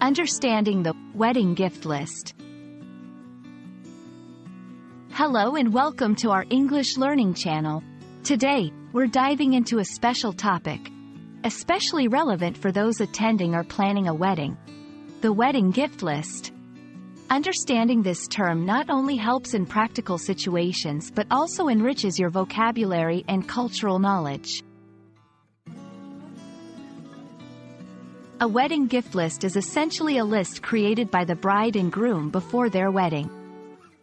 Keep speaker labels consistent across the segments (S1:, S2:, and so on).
S1: Understanding the wedding gift list. Hello and welcome to our English learning channel. Today, we're diving into a special topic, especially relevant for those attending or planning a wedding: the wedding gift list. Understanding this term not only helps in practical situations but also enriches your vocabulary and cultural knowledge. A wedding gift list is essentially a list created by the bride and groom before their wedding.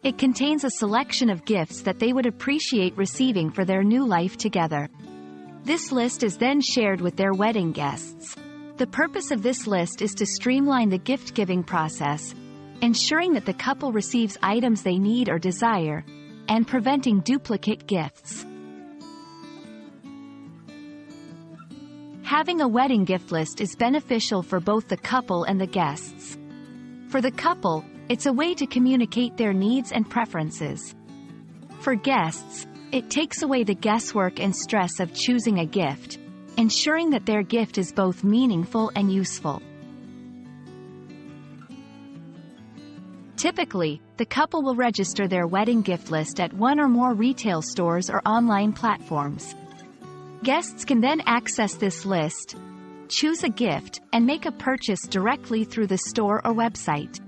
S1: It contains a selection of gifts that they would appreciate receiving for their new life together. This list is then shared with their wedding guests. The purpose of this list is to streamline the gift-giving process, ensuring that the couple receives items they need or desire, and preventing duplicate gifts. Having a wedding gift list is beneficial for both the couple and the guests. For the couple, it's a way to communicate their needs and preferences. For guests, it takes away the guesswork and stress of choosing a gift, ensuring that their gift is both meaningful and useful. Typically, the couple will register their wedding gift list at one or more retail stores or online platforms. Guests can then access this list, choose a gift, and make a purchase directly through the store or website.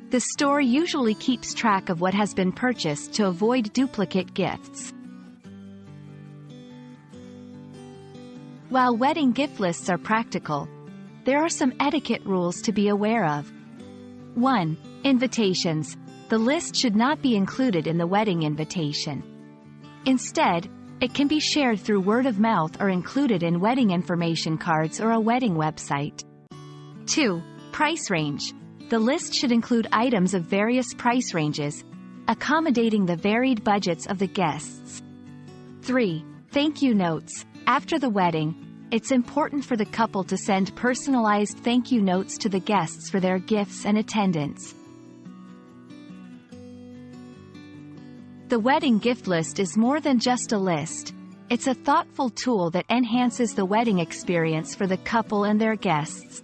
S1: The store usually keeps track of what has been purchased to avoid duplicate gifts. While wedding gift lists are practical, there are some etiquette rules to be aware of. 1. Invitations. The list should not be included in the wedding invitation. Instead, it can be shared through word of mouth or included in wedding information cards or a wedding website. 2. Price range. The list should include items of various price ranges, accommodating the varied budgets of the guests. 3. Thank you notes. After the wedding, it's important for the couple to send personalized thank you notes to the guests for their gifts and attendance. The wedding gift list is more than just a list. It's a thoughtful tool that enhances the wedding experience for the couple and their guests.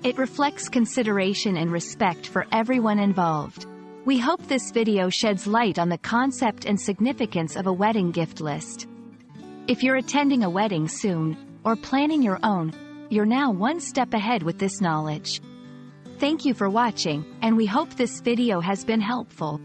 S1: It reflects consideration and respect for everyone involved. We hope this video sheds light on the concept and significance of a wedding gift list. If you're attending a wedding soon, or planning your own, you're now one step ahead with this knowledge. Thank you for watching, and we hope this video has been helpful.